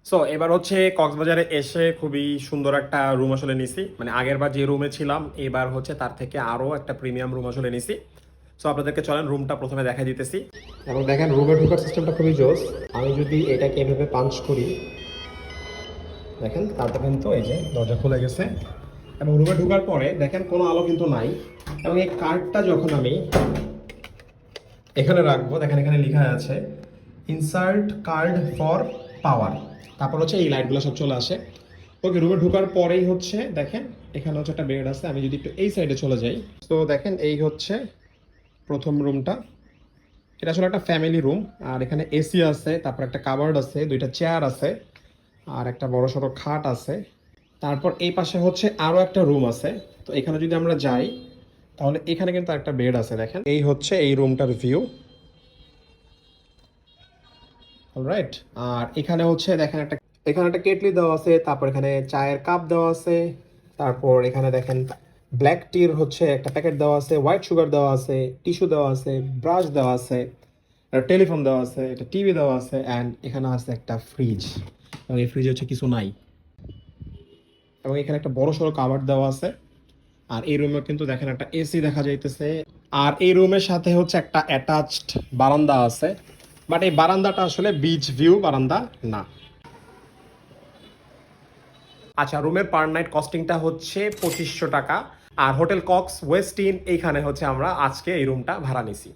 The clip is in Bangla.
সো এবার হচ্ছে কক্সবাজারে এসে খুবই সুন্দর একটা রুম আসলে নিছি, মানে আগের বার যে রুমে ছিলাম এবার হচ্ছে তার থেকে আরো একটা প্রিমিয়াম রুম আসলে নিছি। সো আপনাদেরকে চলেন রুমটা প্রথমে দেখা দিতেছি। এবং দেখেন রুমে ঢোকার সিস্টেমটা খুবই জোস। আমি যদি এটাকে এভাবে পাঞ্চ করি, দেখেন তারপর কিন্তু এই যে দরজা খুলে গেছে। এবং রুমে ঢোকার পরে দেখেন কোনো আলো কিন্তু নাই। এবং এই কার্ডটা যখন আমি এখানে রাখবো, দেখেন এখানে লেখা আছে ইনসার্ট কার্ড ফর পাওয়ার। তারপর হচ্ছে এই লাইটগুলো সব চলে আসে। ওকে, রুমে ঢোকার পরেই হচ্ছে দেখেন এখানে হচ্ছে একটা বেড আছে। আমি যদি একটু এই সাইডে চলে যাই, তো দেখেন এই হচ্ছে প্রথম রুমটা। এটা আসলে একটা ফ্যামিলি রুম। আর এখানে এসি আছে, তারপর একটা কাবার্ড আছে, দুইটা চেয়ার আছে, আর একটা বড় সড়ো খাট আছে। তারপর এই পাশে হচ্ছে আরো একটা রুম আছে। তো এখানে যদি আমরা যাই তাহলে এখানে কিন্তু একটা বেড আছে। দেখেন এই হচ্ছে এই রুমটার ভিউ। অলরাইট। আর এখানে হচ্ছে দেখেন এখানে একটা কেটলি দেওয়া আছে, তারপর এখানে চায়ের কাপ দেওয়া আছে, তারপর এখানে দেখেন ব্ল্যাক টির হচ্ছে একটা প্যাকেট দেওয়া আছে, হোয়াইট সুগার দেওয়া আছে, টিস্যু দেওয়া আছে, ব্রাশ দেওয়া আছে, টেলিফোন দেওয়া আছে, একটা টিভি দেওয়া আছে, অ্যান্ড এখানে আছে একটা ফ্রিজ। এবং এই ফ্রিজে হচ্ছে কিছু নাই। এবং এখানে একটা বড় সড়ো কাভার দেওয়া আছে। আর এই রুমে কিন্তু দেখেন একটা এসি দেখা যাইতেছে। আর এই রুমের সাথে হচ্ছে একটা অ্যাটাচড বারান্দা আছে, বাট এই বারান্দাটা আসলে বিচ ভিউ বারান্দা না। আচ্ছা, রুমের পার নাইট কস্টিংটা হচ্ছে 2500 টাকা। আর হোটেল কক্স ওয়েস্ট ইন এইখানে হচ্ছে আমরা আজকে এই রুমটা ভাড়া নিছি।